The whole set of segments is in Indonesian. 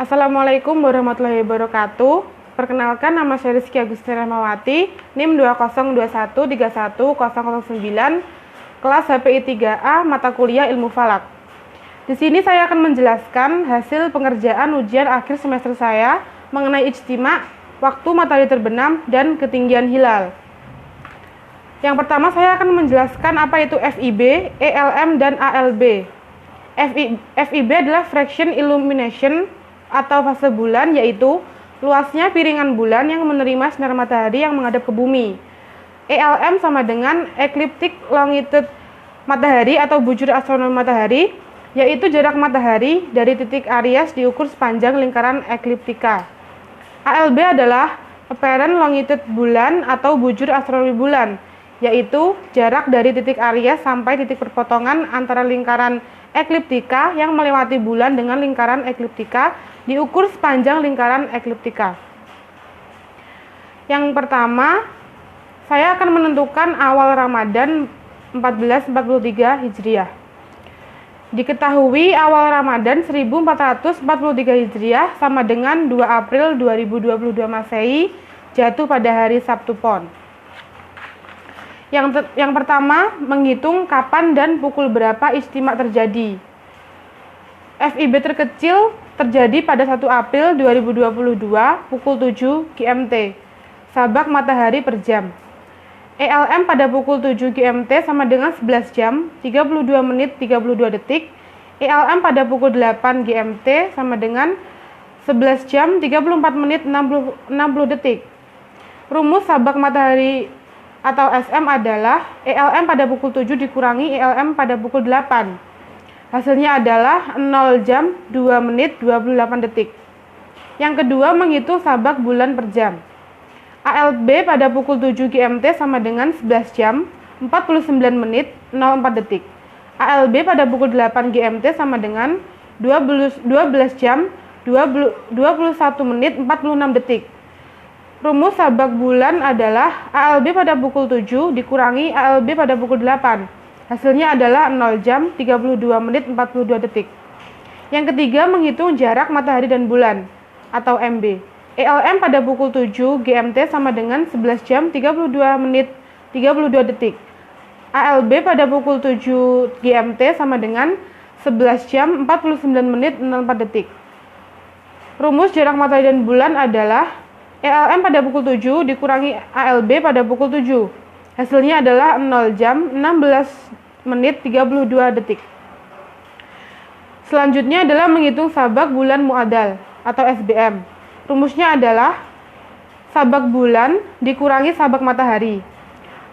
Assalamualaikum warahmatullahi wabarakatuh. Perkenalkan, nama saya Rizky Agustina Rahmawati, NIM 202131009, kelas HPI 3A, mata kuliah Ilmu Falak. Di sini saya akan menjelaskan hasil pengerjaan ujian akhir semester saya mengenai ijtima, waktu matahari terbenam, dan ketinggian hilal. Yang pertama, saya akan menjelaskan apa itu FIB, ELM, dan ALB. FIB adalah fraction illumination atau fase bulan, yaitu luasnya piringan bulan yang menerima sinar matahari yang menghadap ke bumi. ELM sama dengan ecliptic longitude matahari atau bujur astronomi matahari, yaitu jarak matahari dari titik Aries diukur sepanjang lingkaran ekliptika. ALB adalah apparent longitude bulan atau bujur astronomi bulan, yaitu jarak dari titik Aries sampai titik perpotongan antara lingkaran ekliptika yang melewati bulan dengan lingkaran ekliptika diukur sepanjang lingkaran ekliptika. Yang pertama, saya akan menentukan awal Ramadan 1443 Hijriah. Diketahui awal Ramadan 1443 Hijriah sama dengan 2 April 2022 Masehi jatuh pada hari Sabtu Pon. Yang pertama, menghitung kapan dan pukul berapa ijtima terjadi. FIB terkecil terjadi pada 1 April 2022 pukul 7 GMT, sabak matahari per jam. ELM pada pukul 7 GMT sama dengan 11 jam, 32 menit 32 detik. ELM pada pukul 8 GMT sama dengan 11 jam, 34 menit 60 detik. Rumus sabak matahari atau SM adalah ELM pada pukul 7 dikurangi ELM pada pukul 8. Hasilnya adalah 0 jam, 2 menit 28 detik. Yang kedua, menghitung sabak bulan per jam. ALB pada pukul 7 GMT sama dengan 11 jam, 49 menit 04 detik. ALB pada pukul 8 GMT sama dengan 12 jam, 21 menit 46 detik. Rumus sabak bulan adalah ALB pada pukul 7 dikurangi ALB pada pukul 8. Hasilnya adalah 0 jam, 32 menit 42 detik. Yang ketiga, menghitung jarak matahari dan bulan atau MB. ELM pada pukul 7 GMT sama dengan 11 jam, 32 menit 32 detik. ALB pada pukul 7 GMT sama dengan 11 jam, 49 menit 04 detik. Rumus jarak matahari dan bulan adalah ELM pada pukul 7 dikurangi ALB pada pukul 7. Hasilnya adalah 0 jam, 16 menit 32 detik. Selanjutnya adalah menghitung sabak bulan muadal atau SBM. Rumusnya adalah sabak bulan dikurangi sabak matahari.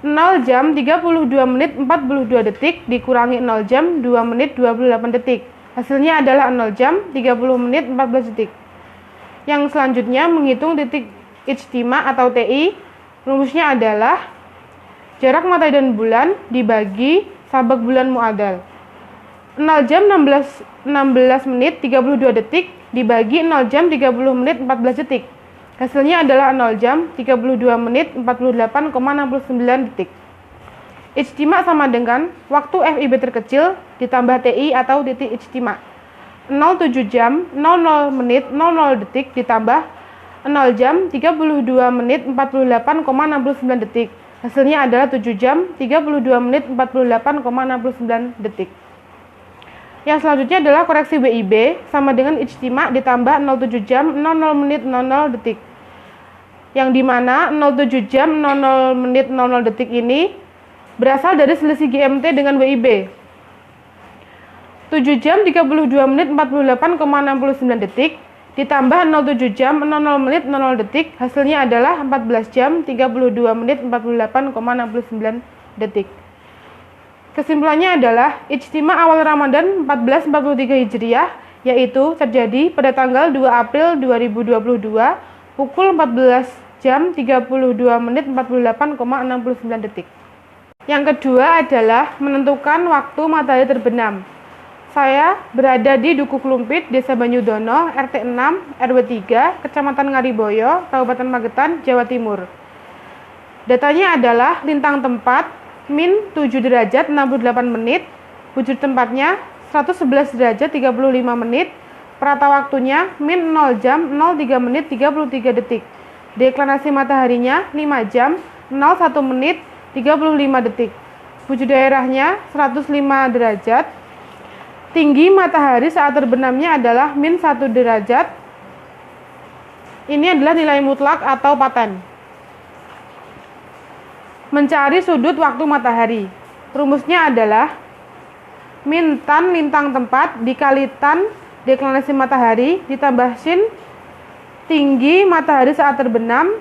0 jam, 32 menit 42 detik dikurangi 0 jam, 2 menit 28 detik. Hasilnya adalah 0 jam, 30 menit 14 detik. Yang selanjutnya menghitung titik ijtima atau TI. Rumusnya adalah jarak matahari dan bulan dibagi sabak bulan muadal. 0 jam 16 menit 32 detik dibagi 0 jam 30 menit 14 detik. Hasilnya adalah 0 jam 32 menit 48,69 detik. Ijtima sama dengan waktu FIB terkecil ditambah TI atau titik ijtima. 07 jam 00 menit 00 detik ditambah 0 jam 32 menit 48,69 detik. Hasilnya adalah 7 jam 32 menit 48,69 detik. Yang selanjutnya adalah koreksi WIB sama dengan ijtima ditambah 07 jam 00 menit 00 detik. Yang dimana 07 jam 00 menit 00 detik ini berasal dari selisih GMT dengan WIB. 7 jam 32 menit 48,69 detik ditambah 07 jam 00 menit 00 detik, hasilnya adalah 14 jam 32 menit 48,69 detik. Kesimpulannya adalah ijtima awal Ramadan 1443 Hijriah yaitu terjadi pada tanggal 2 April 2022 pukul 14 jam 32 menit 48,69 detik. Yang kedua adalah menentukan waktu matahari terbenam. Saya berada di Duku Klumpit, Desa Banyudono, RT 6, RW 3, Kecamatan Ngariboyo, Kabupaten Magetan, Jawa Timur. Datanya adalah lintang tempat, min 7 derajat 68 menit, bujur tempatnya 111 derajat 35 menit, Perata waktunya min 0 jam 03 menit 33 detik. Deklinasi mataharinya 5 jam 01 menit 35 detik. Bujur daerahnya 105 derajat. Tinggi matahari saat terbenamnya adalah min 1 derajat. Ini adalah nilai mutlak atau paten. Mencari sudut waktu matahari. Rumusnya adalah min tan lintang tempat dikali tan deklinasi matahari ditambah sin tinggi matahari saat terbenam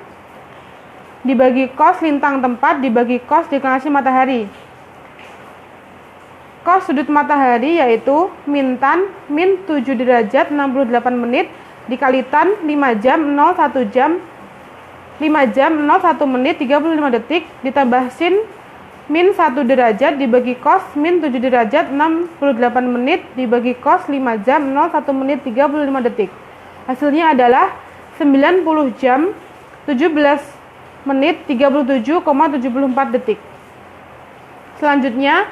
dibagi cos lintang tempat dibagi cos deklinasi matahari. Cos sudut matahari yaitu min tan min 7 derajat 68 menit dikali tan 5 jam 01 jam 5 jam 01 menit 35 detik ditambah sin min 1 derajat dibagi cos min 7 derajat 68 menit dibagi cos 5 jam 01 menit 35 detik. Hasilnya adalah 90 jam 17 menit 37,74 detik. Selanjutnya,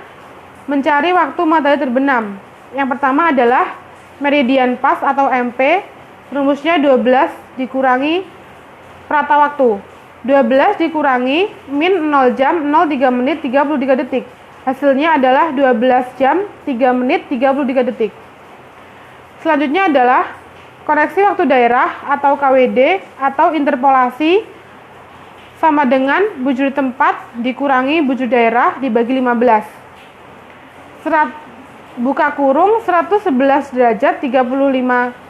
mencari waktu matahari terbenam. Yang pertama adalah meridian pas atau MP. Rumusnya 12 dikurangi perata waktu. 12 dikurangi min 0 jam 03 menit 33 detik. Hasilnya adalah 12 jam 3 menit 33 detik. Selanjutnya adalah koreksi waktu daerah atau KWD atau interpolasi sama dengan bujur tempat dikurangi bujur daerah dibagi 15. Buka kurung 111 derajat 35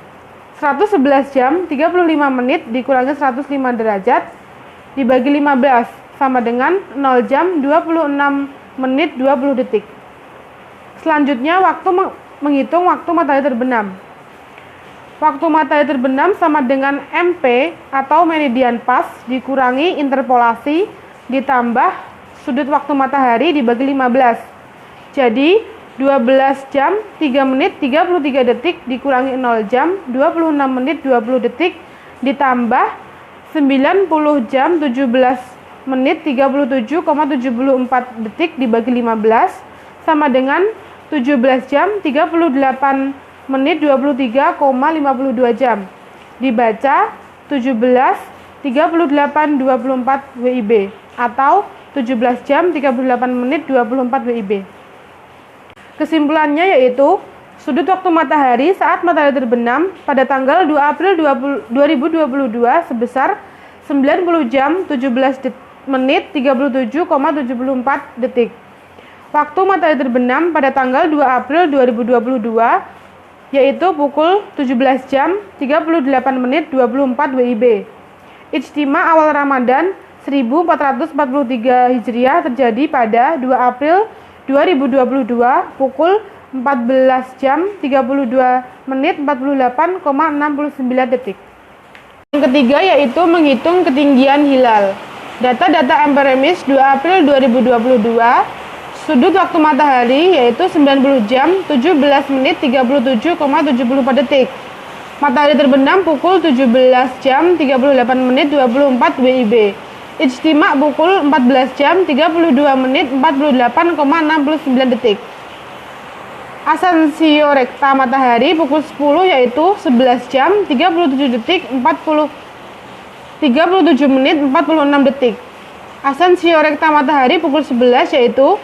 111 jam 35 menit dikurangi 105 derajat dibagi 15 sama dengan 0 jam 26 menit 20 detik. Selanjutnya waktu menghitung waktu matahari terbenam. Waktu matahari terbenam sama dengan MP atau meridian pas dikurangi interpolasi ditambah sudut waktu matahari dibagi 15. Jadi 12 jam 3 menit 33 detik dikurangi 0 jam 26 menit 20 detik ditambah 90 jam 17 menit 37,74 detik dibagi 15 sama dengan 17 jam 38 menit 23,52 jam. Dibaca 17 38 24 WIB atau 17 jam 38 menit 24 WIB. Kesimpulannya yaitu sudut waktu matahari saat matahari terbenam pada tanggal 2 April 2022 sebesar 90 jam 17 menit 37,74 detik. Waktu matahari terbenam pada tanggal 2 April 2022 yaitu pukul 17 jam 38 menit 24 WIB. Ijtima awal Ramadan 1443 Hijriah terjadi pada 2 April 2022 pukul 14 jam 32 menit 48,69 detik. Yang ketiga yaitu menghitung ketinggian hilal. Data-data empiris 2 April 2022, sudut waktu matahari yaitu 90 jam 17 menit 37,74 detik. Matahari terbenam pukul 17 jam 38 menit 24 WIB. Ijtima pukul 14 jam 32 menit 48,69 detik. Asensio rekta matahari pukul 10 yaitu 11 jam 37 detik 37 menit 46 detik. Asensio rekta matahari pukul 11 yaitu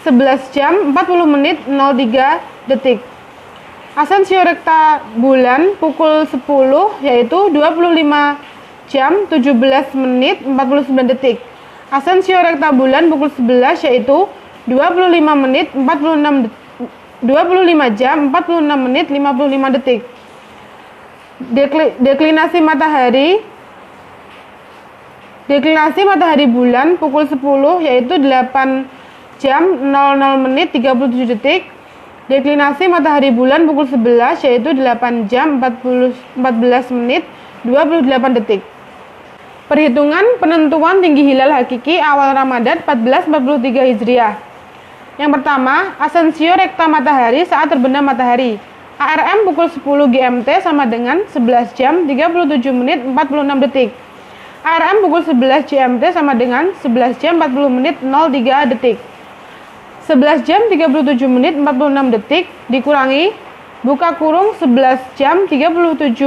11 jam 40 menit 03 detik. Asensio rekta bulan pukul 10 yaitu 25 jam 17 menit 49 detik. Asensio rekta bulan pukul 11 yaitu 25 menit 46 25 jam 46 menit 55 detik. Deklinasi matahari bulan pukul 10 yaitu 8 jam 00 menit 37 detik. Deklinasi matahari bulan pukul 11 yaitu 8 jam 14 menit 28 detik. Perhitungan penentuan tinggi hilal hakiki awal Ramadan 1443 Hijriah. Yang pertama, asensio rekta matahari saat terbenam matahari. ARM pukul 10 GMT sama dengan 11 jam 37 menit 46 detik. ARM pukul 11 GMT sama dengan 11 jam 40 menit 03 detik. 11 jam 37 menit 46 detik dikurangi buka kurung 11 jam 37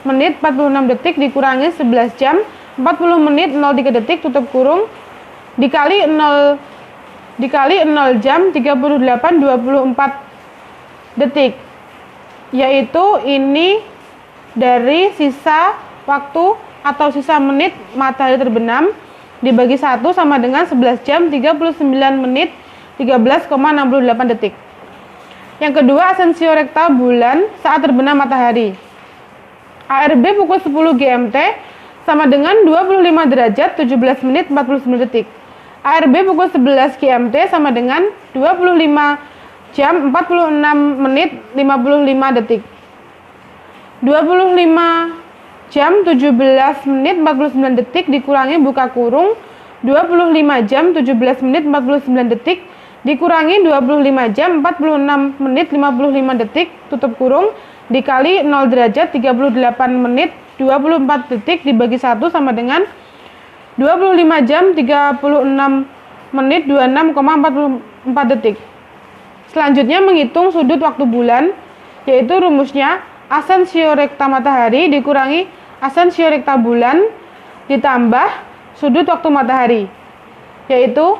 menit 46 detik dikurangi 11 jam 40 menit 03 detik tutup kurung dikali 0 jam 38 24 detik, yaitu ini dari sisa waktu atau sisa menit matahari terbenam dibagi 1 sama dengan 11 jam 39 menit 13,68 detik. Yang kedua, asensio rekta bulan saat terbenam matahari. ARB pukul 10 GMT sama dengan 25 derajat 17 menit 49 detik. ARB pukul 11 GMT sama dengan 25 jam 46 menit 55 detik. 25 jam 17 menit 49 detik dikurangi buka kurung 25 jam 17 menit 49 detik dikurangi 25 jam 46 menit 55 detik tutup kurung dikali 0 derajat 38 menit 24 detik dibagi 1 sama dengan 25 jam 36 menit 26,44 detik. Selanjutnya menghitung sudut waktu bulan, yaitu rumusnya asensio rekta matahari dikurangi asensio rekta bulan ditambah sudut waktu matahari, yaitu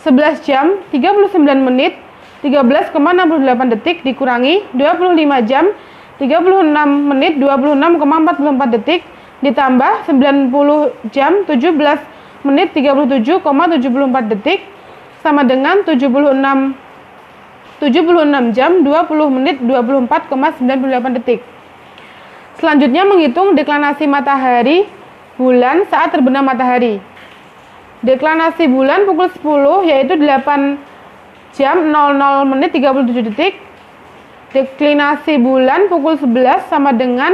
11 jam 39 menit 13,68 detik dikurangi 25 jam 36 menit 26,44 detik ditambah 90 jam 17 menit 37,74 detik sama dengan 76 jam 20 menit 24,98 detik. Selanjutnya menghitung deklinasi matahari bulan saat terbenam matahari. Deklinasi bulan pukul 10 yaitu 8 jam 00 menit 37 detik. Deklinasi bulan pukul 11 sama dengan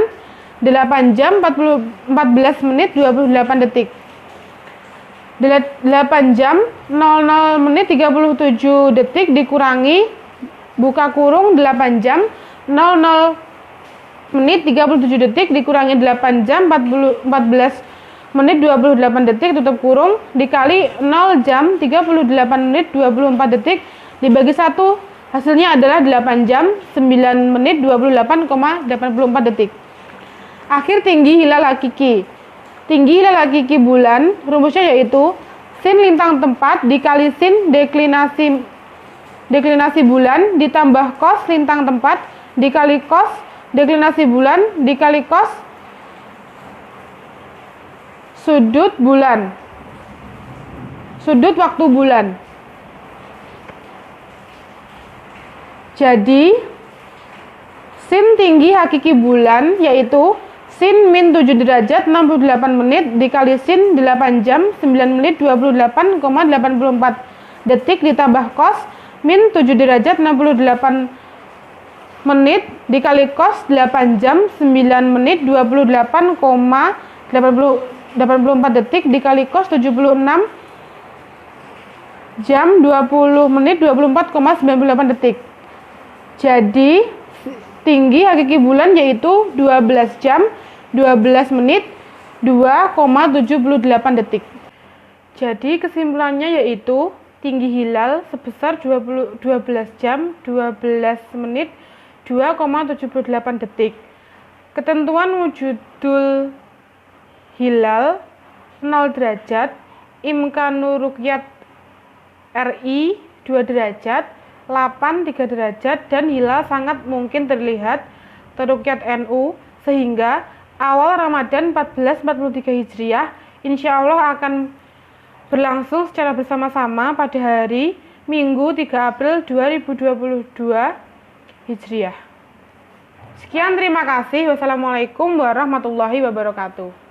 8 jam 14 menit 28 detik. 8 jam 00 menit 37 detik dikurangi buka kurung 8 jam 00 menit 37 detik dikurangi 8 jam 14 menit 28 detik tutup kurung dikali 0 jam 38 menit 24 detik dibagi 1 hasilnya adalah 8 jam 9 menit 28,84 detik. Akhir tinggi hilal hakiki. Tinggi hilal hakiki bulan rumusnya yaitu sin lintang tempat dikali sin deklinasi bulan ditambah cos lintang tempat dikali cos deklinasi bulan dikali cos sudut bulan, sudut waktu bulan. Jadi sin tinggi hakiki bulan yaitu sin min 7 derajat 68 menit dikali sin 8 jam 9 menit 28,84 detik ditambah cos min 7 derajat 68 menit dikali cos 8 jam 9 menit 28,84 detik dikali cos 76 jam 20 menit 24,98 detik. Jadi tinggi hakiki bulan yaitu 12 jam 12 menit 2,78 detik. Jadi kesimpulannya yaitu tinggi hilal sebesar 12 jam 12 menit 2,78 detik. Ketentuan wujudul hilal 0 derajat, imkanu ruqyat RI 2 derajat, 8 3 derajat, dan hilal sangat mungkin terlihat teruqyat NU, sehingga awal Ramadan 1443 Hijriah insya Allah akan berlangsung secara bersama-sama pada hari Minggu 3 April 2022 Hijriah. Sekian, terima kasih. Wassalamualaikum warahmatullahi wabarakatuh.